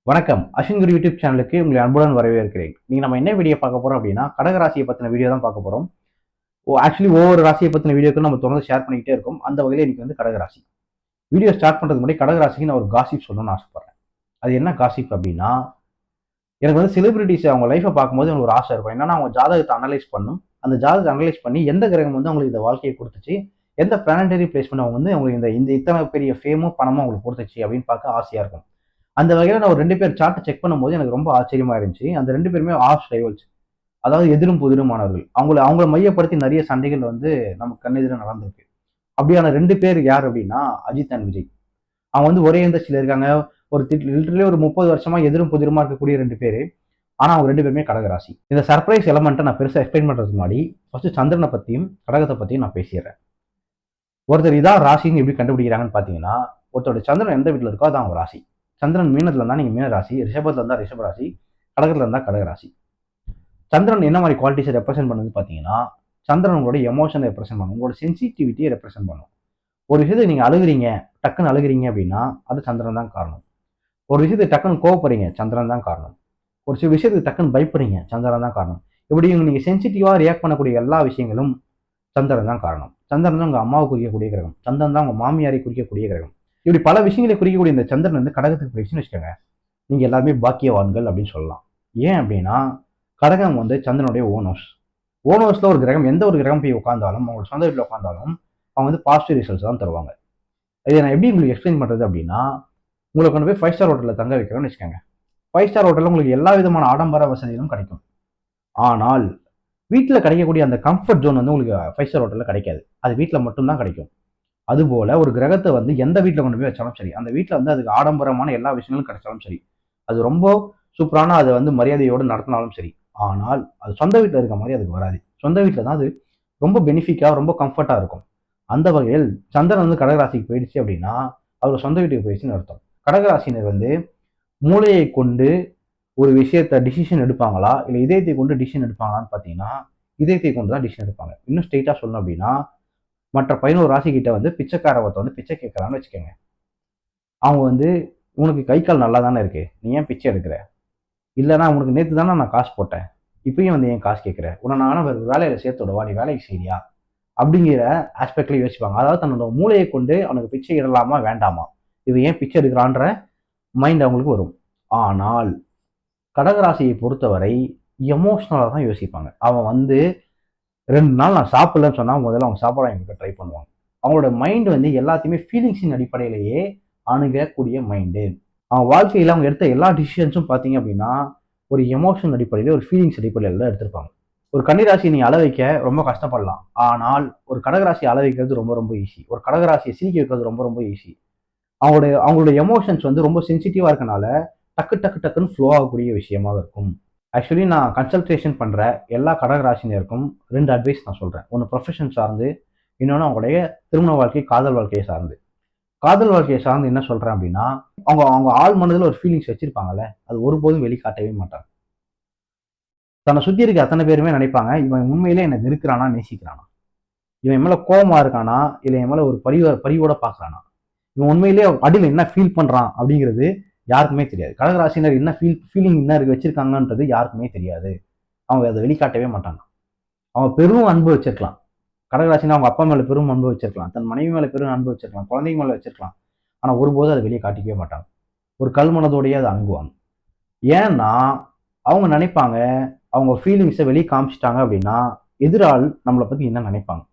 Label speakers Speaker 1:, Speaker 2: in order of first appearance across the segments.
Speaker 1: வணக்கம். அஸ்வின் குரு யூடியூப் சேனலுக்கு உங்களை அன்புடன் வரவேற்கிறேன். நீங்க நம்ம என்ன வீடியோ பார்க்க போறோம் அப்படின்னா, கடகராசியை பத்தின வீடியோ தான் பார்க்க போறோம். ஆக்சுவலி ஒவ்வொரு ராசியை பத்தின வீடியோக்கள் நம்ம தொடர்ந்து ஷேர் பண்ணிக்கிட்டே இருக்கோம். அந்த வகையில இன்னைக்கு வந்து கடகராசி. வீடியோ ஸ்டார்ட் பண்றதுக்கு முன்னாடி கடகராசிக்கு நான் ஒரு காசிப் சொல்லணும்னு ஆசைப்படுறேன். அது என்ன காசிப் அப்படின்னா, எனக்கு வந்து செலிபிரிட்டிஸ் அவங்க லைஃப்பை பார்க்கும்போது எனக்கு ஒரு ஆசை இருக்கும். என்னன்னா அவங்க ஜாதகத்தை அனலைஸ் பண்ணும். அந்த ஜாதகத்தை அனலைஸ் பண்ணி எந்த கிரகம் வந்து அவங்களுக்கு இந்த வாழ்க்கையை கொடுத்துச்சு, எந்த பிளானட்டரி பிளேஸ்மெண்ட் அவங்க வந்து அவங்களுக்கு இந்த இந்த இத்தனை பெரிய ஃபேமும் பணமும் அவங்களுக்கு கொடுத்துச்சு அப்படின்னு பார்க்க ஆசையா இருக்கும். அந்த வகையில நான் ஒரு 2 பேர் சார்ட்ட செக் பண்ணும்போது எனக்கு ரொம்ப ஆச்சரியமா இருந்துச்சு. அந்த 2 பேருமே ஆர்ச் ரைவல்ஸ். அதாவது எதிரும் புதிருமானவர்கள். அவங்கள மையப்படுத்தி நிறைய சண்டைகள் வந்து நமக்கு கண்ணெதிர நடந்திருக்கு. அப்படியான 2 பேர் யார் அப்படின்னா, அஜித் அண்ட் விஜய். அவங்க வந்து ஒரே இண்டஸ்ட்ரியில இருக்காங்க. ஒரு லிட்டரலி ஒரு 30 வருஷமா எதிரும் புதிருமா இருக்கக்கூடிய 2 பேரு. ஆனா அவங்க 2 பேருமே கடகராசி. இந்த சர்ப்ரைஸ் எலமெண்ட்ட நான் பெருசா எக்ஸ்பிளைன் பண்றதுக்கு முன்னாடி, ஃபர்ஸ்ட் சந்திரனை பத்தியும், கடகத்தை பத்தியும் நான் பேசிடுறேன். ஒருத்தர் இதான் ராசின்னு எப்படி கண்டுபிடிக்கிறாங்கன்னு பாத்தீங்கன்னா, ஒருத்தரோட சந்திரன் எந்த வீட்டுல இருக்கோ அதான் அவங்க ராசி. சந்திரன் மீனத்துல இருந்தா நீங்க மீன ராசி, ரிஷபத்துல இருந்தா ரிஷப ராசி, கடகத்துல இருந்தா கடக ராசி. சந்திரன் என்ன மாதிரி குவாலிட்டிஸை ரெப்ரசென்ட் பண்ணுது பாத்தீங்கன்னா, சந்திரன் உங்களோட எமோஷனை ரெப்ரசென்ட் பண்ணும், உங்களோட சென்சிட்டிவிட்டியை ரெப்ரசென்ட் பண்ணும். ஒரு விஷயத்துக்கு நீங்க அழுகுறீங்க, டக்குன்னு அழுகுறீங்க அப்படின்னா அது சந்திரன் தான் காரணம். ஒரு விஷயத்துக்கு டக்குன்னு கோவப்படுறீங்க, சந்திரன் தான் காரணம். ஒரு சில விஷயத்துக்கு டக்குன்னு பயப்படுறீங்க, சந்திரன் தான் காரணம். இப்படி நீங்க சென்சிட்டிவா ரியாக்ட் பண்ணக்கூடிய எல்லா விஷயங்களும் சந்திரன் தான் காரணம். சந்திரன் தான் உங்க அம்மாவை குறிக்கக்கூடிய கிரகம். சந்திரன் தான் உங்க மாமியாரை குறிக்கக்கூடிய கிரகம். இப்படி பல விஷயங்களை குறிக்கக்கூடிய இந்த சந்திரன் வந்து கடகத்துக்கு போயிடுச்சுன்னு வச்சுக்கோங்க, நீங்க எல்லாருமே பாக்கியவான்கள் அப்படின்னு சொல்லலாம். ஏன் அப்படின்னா, கடகம் வந்து சந்திரனுடைய ஓனர்ஸ். ஓனர்ஸ்ல ஒரு கிரகம், எந்த ஒரு கிரகம் போய் உட்கார்ந்தாலும், அவங்களோட சொந்த வீட்டில் உட்கார்ந்தாலும் அவங்க வந்து பாசிட்டிவ் ரிசல்ட்ஸ் தான் தருவாங்க. இதை நான் எப்படி உங்களுக்கு எக்ஸ்பிளைன் பண்றது அப்படின்னா, உங்களை கொண்டு போய் 5 ஸ்டார் ஹோட்டலில் தங்க வைக்கிறோம்னு வச்சுக்கோங்க. 5 ஸ்டார் ஹோட்டலில் உங்களுக்கு எல்லா விதமான ஆடம்பர வசதிகளும் கிடைக்கும். ஆனால் வீட்டில் கிடைக்கக்கூடிய அந்த கம்ஃபர்ட் ஜோன் வந்து உங்களுக்கு 5 ஸ்டார் ஹோட்டலில் கிடைக்காது. அது வீட்டில் மட்டும்தான் கிடைக்கும். அதுபோல ஒரு கிரகத்தை வந்து எந்த வீட்டில் கொண்டு போய் வச்சாலும் சரி, அந்த வீட்டில் வந்து அதுக்கு ஆடம்பரமான எல்லா விஷயங்களும் கிடைச்சாலும் சரி, அது ரொம்ப சூப்பரான அதை வந்து மரியாதையோடு நடத்தினாலும் சரி, ஆனால் அது சொந்த வீட்டில் இருக்க மாதிரி அதுக்கு வராது. சொந்த வீட்டில் தான் அது ரொம்ப பெனிஃபிக்காக ரொம்ப கம்ஃபர்ட்டாக இருக்கும். அந்த வகையில் சந்திரன் வந்து கடகராசிக்கு போயிடுச்சு அப்படின்னா அவர் சொந்த வீட்டுக்கு போயிடுச்சுன்னு அர்த்தம். கடகராசினர் வந்து மூளையை கொண்டு ஒரு விஷயத்த டிசிஷன் எடுப்பாங்களா, இல்லை இதயத்தை கொண்டு டிசிஷன் எடுப்பாங்களான்னு பார்த்தீங்கன்னா, இதயத்தை கொண்டு தான் டிசிஷன் எடுப்பாங்க. இன்னும் ஸ்ட்ரெயிட்டாக சொல்லணும் அப்படின்னா, மற்ற 11 ராசி கிட்ட வந்து பிச்சைக்கார ஒருத்த வந்து பிச்சை கேட்கறான்னு வச்சுக்கோங்க. அவங்க வந்து உனக்கு கை கால் நல்லா தானே இருக்கு, நீ ஏன் பிச்சை எடுக்கிற? இல்லைன்னா உனக்கு நேற்று தானே நான் காசு போட்டேன், இப்பயும் வந்து ஏன் காசு கேட்குற? உன்னை நான் வேறு வேலையில சேர்த்து விடவா, நீ வேலைக்கு செய்யா அப்படிங்கிற ஆஸ்பெக்ட்ல யோசிப்பாங்க. அதாவது தன்னோட மூளையை கொண்டு அவனுக்கு பிச்சை இடலாமா வேண்டாமா, இவன் ஏன் பிச்சை எடுக்கிறான்ற மைண்ட் அவங்களுக்கு வரும். ஆனால் கடகராசியை பொறுத்தவரை எமோஷனலாக தான் யோசிப்பாங்க. அவன் வந்து 2 நாள் நான் சாப்பிடலன்னு சொன்னா முதல்ல அவங்க சாப்பாடு வாங்கி ட்ரை பண்ணுவாங்க. அவங்களோட மைண்ட் வந்து எல்லாத்தையுமே ஃபீலிங்ஸின் அடிப்படையிலேயே அணுகக்கூடிய மைண்டு. அவங்க வாழ்க்கையில அவங்க எடுத்த எல்லா டிசிஷன்ஸும் பார்த்தீங்க அப்படின்னா, ஒரு எமோஷன் அடிப்படையில, ஒரு ஃபீலிங்ஸ் அடிப்படையில தான் எடுத்திருப்பாங்க. ஒரு கன்னிராசியை நீங்க அழ வைக்க ரொம்ப கஷ்டப்படலாம். ஆனால் ஒரு கடகராசியை அழ வைக்கிறது ரொம்ப ரொம்ப ஈஸி. ஒரு கடகராசியை சிரிக்க வைக்கிறது ரொம்ப ரொம்ப ஈஸி. அவங்களுடைய எமோஷன்ஸ் வந்து ரொம்ப சென்சிட்டிவா இருக்கனால டக்கு டக்கு டக்குன்னு ஃப்ளோ ஆகக்கூடிய விஷயமாக இருக்கும். ஆக்சுவலி நான் கன்சல்டேஷன் பண்ற எல்லா கடகராசினருக்கும் 2 அட்வைஸ் நான் சொல்றேன். ஒன்று ப்ரொஃபஷன் சார்ந்து, இன்னொன்று அவங்களுடைய திருமண வாழ்க்கை, காதல் வாழ்க்கையை சார்ந்து. காதல் வாழ்க்கையை சார்ந்து என்ன சொல்றேன் அப்படின்னா, அவங்க அவங்க ஆள் மனதில் ஒரு ஃபீலிங்ஸ் வச்சிருப்பாங்கல்ல, அது ஒருபோதும் வெளிக்காட்டவே மாட்டாங்க. தன்னை சுத்தி இருக்க அத்தனை பேருமே நினைப்பாங்க, இவன் உண்மையிலே என்னை வெறுக்கிறானா, நேசிக்கிறானா, இவன் மேல கோபமா இருக்கானா, இல்லை என் மேல ஒரு பரிவோட பாக்குறானா, இவன் உண்மையிலேயே அடியில் என்ன ஃபீல் பண்றான் அப்படிங்கிறது யாருக்குமே தெரியாது. கடகராசினர் என்ன ஃபீலிங் என்ன வச்சிருக்காங்கன்றது யாருக்குமே தெரியாது. அவங்க அதை வெளிக்காட்டவே மாட்டாங்க. அவங்க பெரும் அன்பு வச்சிருக்கலாம். கடகராசினா அவங்க அப்பா மேல பெரும் அன்பு வச்சிருக்கலாம், தன் மனைவி மேல பெரும் அன்பு வச்சிருக்கலாம், குழந்தைங்க மேல வச்சிருக்கலாம். ஆனா ஒருபோதும் அதை வெளியே காட்டிக்கவே மாட்டாங்க. ஒரு கல் மனதோடையே அதை அணுகுவாங்க. ஏன்னா அவங்க நினைப்பாங்க, அவங்க ஃபீலிங்ஸை வெளியே காமிச்சிட்டாங்க அப்படின்னா எதிராள் நம்மளை பத்தி என்ன நினைப்பாங்க,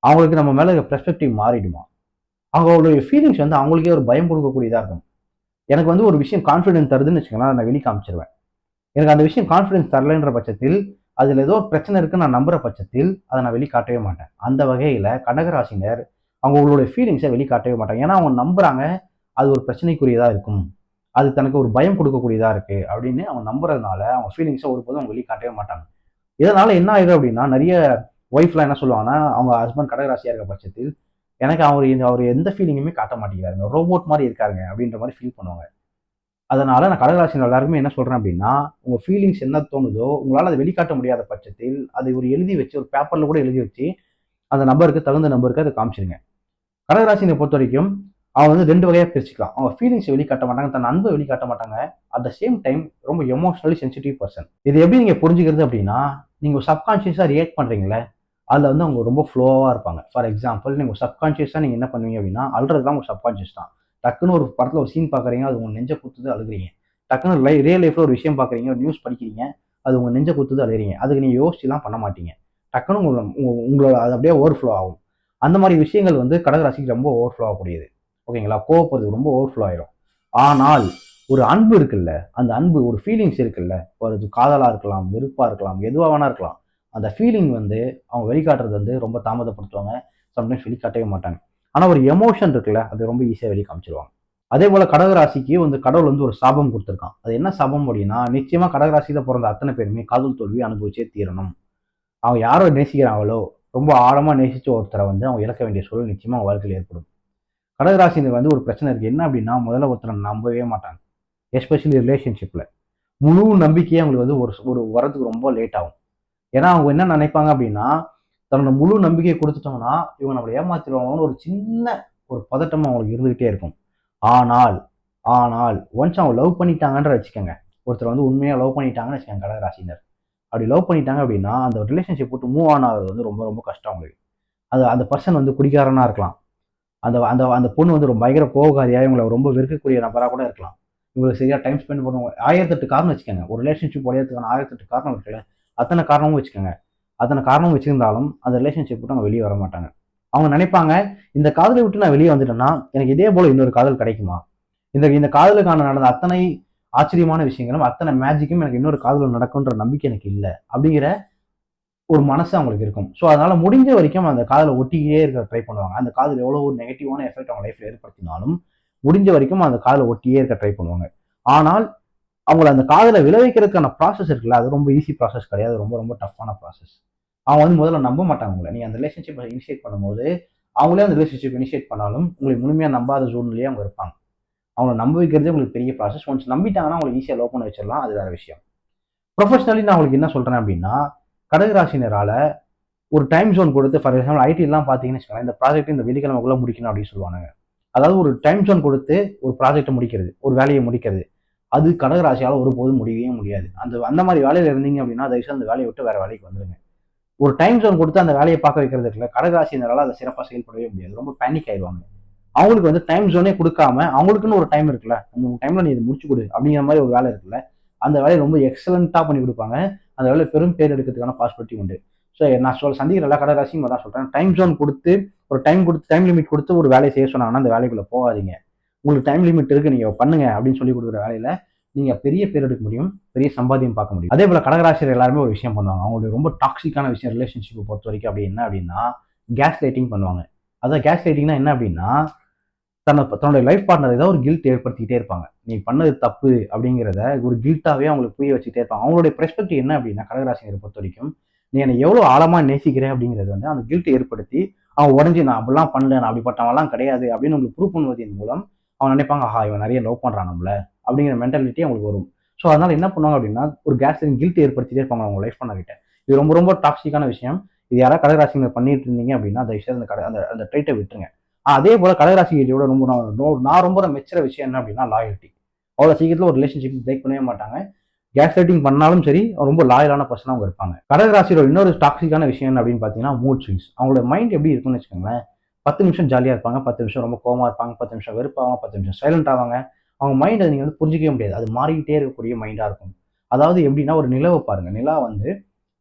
Speaker 1: அவங்களுக்கு நம்ம மேல பெர்ஸ்பெக்டிவ் மாறிடுமா, அவங்களுடைய ஃபீலிங்ஸ் வந்து அவங்களுக்கே ஒரு பயம் கொடுக்கக்கூடியதா இருக்கும். எனக்கு வந்து ஒரு விஷயம் கான்ஃபிடன்ஸ் தருதுன்னு வச்சுக்கோங்களேன், நான் வெளியே காமிச்சிருவேன். எனக்கு அந்த விஷயம் கான்ஃபிடன்ஸ் தரலைன்ற பட்சத்தில், அதுல ஏதோ ஒரு பிரச்சனை இருக்குன்னு நான் நம்புற பட்சத்தில் அதை நான் வெளிக்காட்டவே மாட்டேன். அந்த வகையில கடகராசினர் அவங்களுடைய ஃபீலிங்ஸை வெளிக்காட்டவே மாட்டாங்க. ஏன்னா அவங்க நம்புறாங்க அது ஒரு பிரச்சனைக்குரியதா இருக்கும், அது தனக்கு ஒரு பயம் கொடுக்கக்கூடியதா இருக்கு அப்படின்னு அவங்க நம்புறதுனால அவங்க ஃபீலிங்ஸை ஒருபோதும் அவங்க வெளிக்காட்டவே மாட்டாங்க. இதனால என்ன ஆயிடும் அப்படின்னா, நிறைய ஒய்ஃப்லாம் என்ன சொல்லுவாங்கன்னா, அவங்க ஹஸ்பண்ட் கடகராசியா இருக்க பட்சத்தில், எனக்கு அவர் எந்த ஃபீலிங்குமே காட்ட மாட்டேங்கிறாருங்க, ரோபோட் மாதிரி இருக்காருங்க அப்படின்ற மாதிரி ஃபீல் பண்ணுவாங்க. அதனால நான் கடகராசினர் எல்லாருக்குமே என்ன சொல்றேன் அப்படின்னா, உங்க ஃபீலிங்ஸ் என்ன தோணுதோ உங்களால அதை வெளிக்காட்ட முடியாத பட்சத்தில் அதை ஒரு எழுதி வச்சு, ஒரு பேப்பர்ல கூட எழுதி வச்சு அந்த நபருக்கு, தகுந்த நபருக்கு அதை காமிச்சிருங்க. கடகராசினை பொறுத்த வரைக்கும் அவங்க வந்து 2 வகையா பிரிச்சுக்கலாம். அவங்க ஃபீலிங்ஸை வெளிக்காட்ட மாட்டாங்க, தன் அன்பை வெளிக்காட்ட மாட்டாங்க. அட் த சேம் டைம் ரொம்ப எமோஷனலி சென்சிட்டிவ் பர்சன். இது எப்படி நீங்க புரிஞ்சுக்கிறது அப்படின்னா, நீங்க சப்கான்ஷியஸா ரியாக்ட் பண்றீங்கல்ல, அதுல வந்து அவங்க ரொம்ப ஃப்ளோவா இருப்பாங்க. ஃபார் எக்ஸாம்பிள், நீங்க சப்கான்ஷியஸா நீங்க என்ன பண்ணுவீங்க அப்படின்னா, அழுறதுதான் உங்க சப்கான்ஷியஸ் தான். டக்குன்னு ஒரு படத்துல ஒரு சீன் பாக்குறீங்க, அது உங்க நெஞ்ச குத்துது, அழுகுறீங்க. டக்குன்னு ரியல் லைஃப்ல ஒரு விஷயம் பாக்குறீங்க, ஒரு நியூஸ் படிக்கிறீங்க, அது உங்க நெஞ்ச குத்துது, அழுகுறீங்க. அதுக்கு நீங்க யோசிச்சுலாம் பண்ண மாட்டீங்க. டக்குன்னு உங்களோட அது அப்படியே ஓவர்ஃப்ளோ ஆகும். அந்த மாதிரி விஷயங்கள் வந்து கடகராசிக்கு ரொம்ப ஓவர்ஃப்ளோ ஆகக்கூடியது. ஓகேங்களா? கோவப்படுறது ரொம்ப ஓவர்ஃப்ளோ ஆயிரும். ஆனால் ஒரு அன்பு இருக்குல்ல, அந்த அன்பு ஒரு ஃபீலிங்ஸ் இருக்குல்ல, ஒரு காதலா இருக்கலாம், வெறுப்பா இருக்கலாம், எதுவா வேணா இருக்கலாம். அந்த ஃபீலிங் வந்து அவங்க வெளிக்காட்டுறது வந்து ரொம்ப தாமதப்படுத்துவாங்க. சம்டைம்ஸ் வெளிக்காட்டவே மாட்டாங்க. ஆனா ஒரு எமோஷன் இருக்குல்ல, அது ரொம்ப ஈஸியா வெளிய காமிச்சிருவாங்க. அதே போல கடகராசிக்கு வந்து கடவுள் வந்து ஒரு சாபம் கொடுத்திருக்கான். அது என்ன சாபம் அப்படின்னா, நிச்சயமா கடகராசியில பிறந்த அத்தனை பேருமே காதல் தோல்வி அனுபவிச்சே தீரணும். அவங்க யாரோ நேசிக்கிறாங்களோ, ரொம்ப ஆழமா நேசிச்ச ஒருத்தரை வந்து அவங்க இழக்க வேண்டிய சூழல் நிச்சயமா அவங்க வாழ்க்கையில் ஏற்படும். கடகராசினருக்கு வந்து ஒரு பிரச்சனை இருக்கு. என்ன அப்படின்னா, முதல்ல ஒருத்தரை நம்பவே மாட்டாங்க. எஸ்பெஷலி ரிலேஷன்ஷிப்ல. முழு நம்பிக்கையே அவங்களுக்கு வந்து ஒரு ஒரு வரதுக்கு ரொம்ப லேட் ஆகும். ஏன்னா அவங்க என்ன நினைப்பாங்க அப்படின்னா, தன்னோட முழு நம்பிக்கையை கொடுத்துட்டோம்னா, இவங்க நம்மளை ஏமாத்திடுவாங்கன்னு ஒரு சின்ன ஒரு பதட்டம் அவங்களுக்கு இருந்துகிட்டே இருக்கும். ஆனால் ஆனால் ஒன்ஸ் அவங்க லவ் பண்ணிட்டாங்கன்ற வச்சுக்கோங்க. ஒருத்தர் வந்து உண்மையா லவ் பண்ணிட்டாங்கன்னு வச்சுக்கோங்க கடகராசினர். அப்படி லவ் பண்ணிட்டாங்க அப்படின்னா, அந்த ரிலேஷன்ஷிப் விட்டு மூவ் ஆன் ஆகுறது வந்து ரொம்ப ரொம்ப கஷ்டம் அவங்களுக்கு. அது அந்த பர்சன் வந்து குடிகாரனா இருக்கலாம். அந்த அந்த அந்த பொண்ணு வந்து ரொம்ப பயங்கர கோவக்காரியா, இவங்கள ரொம்ப வெறுக்கக்கூடிய நபரா கூட இருக்கலாம். இவங்களுக்கு சரியா டைம் ஸ்பெண்ட் பண்ணுவோம். 1008 காரணம் வச்சுக்கோங்க. ஒரு ரிலேஷன்ஷிப் உடையறதுக்கான 1008 காரணம் இருக்குல்ல. அத்தனை காரணமும் வச்சுக்கோங்க. அத்தனை காரணமும் வச்சிருந்தாலும், அந்த ரிலேஷன்ஷிப் விட்டு அவங்க வெளிய வர மாட்டாங்க. அவங்க நினைப்பாங்க, இந்த காதலை விட்டு நான் வெளிய வந்துட்டேன்னா, எனக்கு இதே போல இன்னொரு காதல் கிடைக்குமா? இந்த இந்த காதலுக்கான நடந்த அத்தனை ஆச்சரியமான விஷயங்களும், அத்தனை மேஜிக்கும் எனக்கு இன்னொரு காதல் நடக்கும்ன்ற நம்பிக்கை எனக்கு இல்ல. அப்படிங்கிற ஒரு மனசு அவங்களுக்கு இருக்கும். ஸோ அதனால முடிஞ்ச வரைக்கும் அந்த காதலை ஒட்டிக்கிட்டே இருக்க ட்ரை பண்ணுவாங்க. அந்த காதல் எவ்வளோ ஒரு நெகட்டிவான எஃபெக்ட் அவங்க லைஃப்ல ஏற்படுத்தினாலும், முடிஞ்ச வரைக்கும் அந்த காதலை ஒட்டியே இருக்க ட்ரை பண்ணுவாங்க. ஆனால் அவங்கள அந்த காதலை விளைவிக்கிறதுக்கான ப்ராசஸ் இருக்குல்ல, அது ரொம்ப ஈஸி ப்ராசஸ் கிடையாது. ரொம்ப ரொம்ப டஃப்பான ப்ராசஸ். அவங்க வந்து முதல்ல நம்ப மாட்டாங்க உங்கள. நீங்க அந்த ரிலேஷன்ஷிப்பை இனிஷியேட் பண்ணும்போது, அவங்களே அந்த ரிலேஷன்ஷிப் இனிஷியேட் பண்ணாலும், உங்களை முழுமையா நம்பாத சூழ்நிலையே அவங்க இருப்பாங்க. அவங்கள நம்ப வைக்கிறதே உங்களுக்கு பெரிய ப்ராசஸ். ஒன்ஸ் நம்பிட்டாங்கன்னா, அவங்களுக்கு ஈஸியா லவ் பண்ண வச்சிடலாம். அது வேற விஷயம். ப்ரொஃபஷனலி நான் உங்களுக்கு என்ன சொல்றேன் அப்படின்னா, கடகராசினரால ஒரு டைம் ஜோன் கொடுத்து ஃபார் எக்ஸாம்பிள் ஐடிலாம் பார்த்தீங்கன்னு வச்சுக்கோங்களேன், இந்த ப்ராஜெக்ட் இந்த வெள்ளிக்கிழமைக்குள்ள முடிக்கணும் அப்படின்னு சொல்லுவானுங்க. அதாவது ஒரு டைம் ஜோன் கொடுத்து ஒரு ப்ராஜெக்ட்டை முடிக்கிறது, ஒரு வேலையை முடிக்கிறது. அது கடகராசியால ஒருபோதும் முடியவே முடியாது. அந்த அந்த மாதிரி வேலையில இருந்தீங்க அப்படின்னா, தயவுசெய்து அந்த வேலையை விட்டு வேற வேலைக்கு வந்துருங்க. ஒரு டைம் ஜோன் கொடுத்து அந்த வேலையை பார்க்க வைக்கிறது இருக்குல்ல, கடகராசினரால அதை சிறப்பாக செயல்படவே முடியாது. ரொம்ப பேனிக் ஆயிடுவாங்க. அவங்களுக்கு வந்து டைம் ஜோனே கொடுக்காம, அவங்களுக்குன்னு ஒரு டைம் இருக்குல்ல, அந்த டைம்ல நீ இதை முடிச்சு கொடு அப்படிங்கிற மாதிரி ஒரு வேலை இருக்குல்ல, அந்த வேலையை ரொம்ப எக்ஸலண்டா பண்ணி கொடுப்பாங்க. அந்த வேலையை பெரும் பேர் எடுக்கிறதுக்கான பாசிபிலிட்டி உண்டு. ஸோ நான் சந்திக்கிற எல்லா கடகராசியும் தான் சொல்றேன். டைம் ஜோன் கொடுத்து ஒரு டைம் லிமிட் கொடுத்து ஒரு வேலையை செய்ய சொன்னாங்கன்னா அந்த வேலைக்குள்ள போகாதீங்க. உங்களுக்கு டைம் லிமிட் இருக்கு, நீங்க பண்ணுங்க அப்படின்னு சொல்லி கொடுக்குற வேலையில நீங்க பெரிய பேர் எடுக்க முடியும், பெரிய சம்பாத்தியம் பார்க்க முடியும். அதே போல கடகராசியர் எல்லாருமே ஒரு விஷயம் பண்ணுவாங்க. அவங்களுடைய ரொம்ப டாக்ஸிக்கான விஷயம் ரிலேஷன்ஷிப்பை பொறுத்த வரைக்கும் அப்படி என்ன அப்படின்னா, கேஸ் லைட்டிங் பண்ணுவாங்க. அதான் கேஸ் லைட்டிங்னா என்ன அப்படின்னா, தன்னுடைய லைஃப் பார்ட்னர் ஏதாவது ஒரு கில்ட் ஏற்படுத்திக்கிட்டே இருப்பாங்க. நீ பண்ணது தப்பு அப்படிங்கிறத ஒரு கில்ட்டாவே அவங்களுக்கு புரிய வச்சுட்டே இருப்பாங்க. அவங்களுடைய பெர்ஸ்பெக்டிவ் என்ன அப்படின்னா, கடகராசினரை பொறுத்த வரைக்கும், நீ என்னை எவ்வளவு ஆழமா நேசிக்கிற அப்படிங்கிறது வந்து அந்த கில்ட் ஏற்படுத்தி அவன் உடஞ்சி நான் அப்படிலாம் பண்ணல, நான் அப்படிப்பட்டவன்லாம் கிடையாது அப்படின்னு உங்களுக்கு ப்ரூவ் பண்ணுவதன் மூலம் அவங்க நினைப்பாங்க, ஆஹா இவன் நிறைய லவ் பண்றான் நம்மள அப்படிங்கிற மென்டாலிட்டி அவங்களுக்கு வரும். ஸோ அதனால என்ன பண்ணுவாங்க அப்படின்னா, ஒரு கேஸ்லிங் கில்ட் ஏற்படுத்திட்டே இருப்பாங்க அவங்க லைஃப் பண்ண கிட்ட. இது ரொம்ப ரொம்ப டாக்ஸிக்கான விஷயம். இது யாராவது கடகராசினர் பண்ணிட்டு இருந்தீங்க அப்படின்னா, தயவுசெய்து அந்த அந்த ட்ரைட்டை விட்டுருங்க. அதே போல கடகராசியோட ரொம்ப நான் ரொம்ப மெச்சுற விஷயம் என்ன அப்படின்னா லாயல்ட்டி. அவ்வளவு சீக்கிரத்துல ஒரு ரிலேஷன்ஷிப் பிரேக் பண்ணவே மாட்டாங்க. கேஸ் ரைட்டிங் பண்ணாலும் சரி ரொம்ப லாயலான பர்சனா அவங்க இருப்பாங்க. கடகராசியோட இன்னொரு டாக்ஸிக்கான விஷயம் என்ன அப்படின்னு பாத்தீங்கன்னா மூட் ஸ்விங்ஸ். அவங்களோட மைண்ட் எப்படி இருக்கும்னு வச்சுக்கோங்களேன். 10 நிமிஷம் ஜாலியா இருப்பாங்க, 10 நிமிஷம் ரொம்ப கோவமா இருப்பாங்க, 10 நிமிஷம் வெறுப்பாங்க, 10 நிமிஷம் சைலண்ட் ஆவாங்க. அவங்க மைண்ட் நீங்க வந்து புரிஞ்சிக்கவே முடியாது. அது மாறிக்கிட்டே இருக்கக்கூடிய மைண்டா இருக்கும். அதாவது எப்படின்னா ஒரு நிலவை பாருங்க. நிலா வந்து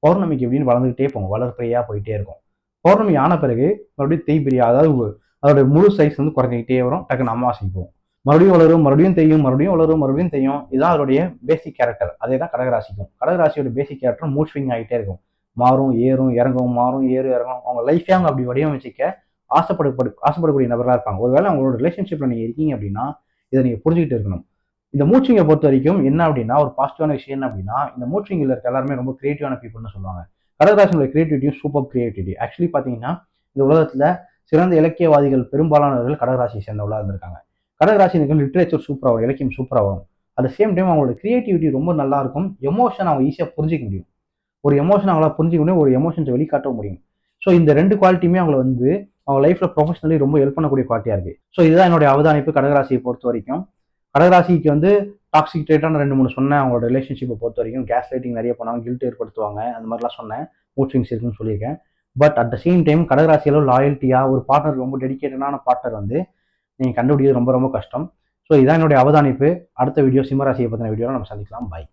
Speaker 1: பௌர்ணமிக்கு எப்படின்னு வளர்ந்துகிட்டே போகும், வளர்ப்பிறையா போயிட்டே இருக்கும். பௌர்ணமி ஆன பிறகு மறுபடியும் தேய்பிரியா, அதாவது அதோட முழு சைஸ் வந்து குறைஞ்சிக்கிட்டே வரும். டக்குன்னு அமாவாசைக்கு போகும். மறுபடியும் வளரும், மறுபடியும் செய்யும், மறுபடியும் வளரும், மறுபடியும் செய்யும். இதுதான் அதோடைய பேசிக் கேரக்டர். அதே தான் கடகராசிக்கும். கடகராசியோட பேசிக் கேரக்டர் மூட் ஸ்விங் ஆகிட்டே இருக்கும். மாறும், ஏறும், இறங்கும், மாறும், ஏறும், இறங்கும். அவங்க லைஃபே அவங்க அப்படி வடிவமைச்சிக்க ஆசைப்படக்கூடிய நபர்களா இருப்பாங்க. ஒருவேளை அவங்களோட ரிலேஷன்ஷிப்ல நீங்க இருக்கீங்க அப்படின்னா, இதை நீங்க புரிஞ்சுக்கிட்டு இருக்கணும். இந்த மூச்சிங்கை பொறுத்த வரைக்கும் என்ன அப்படின்னா, ஒரு பாசிட்டிவான விஷயம் என்ன அப்படின்னா, இந்த மூச்சிங்கில் இருக்க எல்லாருமே ரொம்ப கிரியேட்டிவான பீப்புள்னு சொல்லுவாங்க. கடகராசியோட கிரியேட்டிவிட்டியும் சூப்பர் கிரியேட்டிவிட்டி. ஆக்சுவலி பாத்தீங்கன்னா, இந்த உலகத்துல சிறந்த இலக்கியவாதிகள் பெரும்பாலானவர்கள் கடகராசியை சேர்ந்தவங்களா இருந்திருக்காங்க. கடகராசினர்கள் லிட்ரேச்சர் சூப்பரா வரும், இலக்கியம் சூப்பரா வரும். அட் சேம் டைம் அவங்களோட கிரியேட்டிவிட்டி ரொம்ப நல்லா இருக்கும். எமோஷன் அவங்க ஈஸியா புரிஞ்சிக்க முடியும். ஒரு எமோஷன் அவங்களால புரிஞ்சிக்க முடியும், ஒரு எமோஷன்ஸை வெளிக்காட்ட முடியும். ஸோ இந்த 2 குவாலிட்டியுமே அவங்களை வந்து அவங்க லைஃப்ல ப்ரொஃபஷனலி ரொம்ப ஹெல்ப் பண்ணக்கூடிய குவாலிட்டியா இருக்கு. ஸோ இதுதான் என்னுடைய அவதானிப்பு கடகராசியை பொறுத்த வரைக்கும். கடகராசிக்கு வந்து டாக்ஸிக் ட்ரேட்டான 2 3 சொன்னேன். அவங்களோட ரிலேஷன்ஷிப்பை பொறுத்த வரைக்கும் கேஸ் லைட்டிங் நிறைய பண்ணுவாங்க, கில்ட் ஏற்படுத்துவாங்க, அந்த மாதிரிலாம் சொன்னேன். மூட் ஸ்விங்ஸ் இருக்குன்னு சொல்லியிருக்கேன். But at the same time கடகராசியில லாயல்ட்டியா ஒரு பார்ட்னர், ரொம்ப டெடிகேட்டடான பார்ட்னர் வந்து நீங்க கண்டுபிடிக்கிறது ரொம்ப ரொம்ப கஷ்டம். ஸோ இதான் என்னுடைய அவதானிப்பு. அடுத்த வீடியோ சிம்மராசியை பற்றின வீடியோவில் நம்ம சந்திக்கலாம். பை.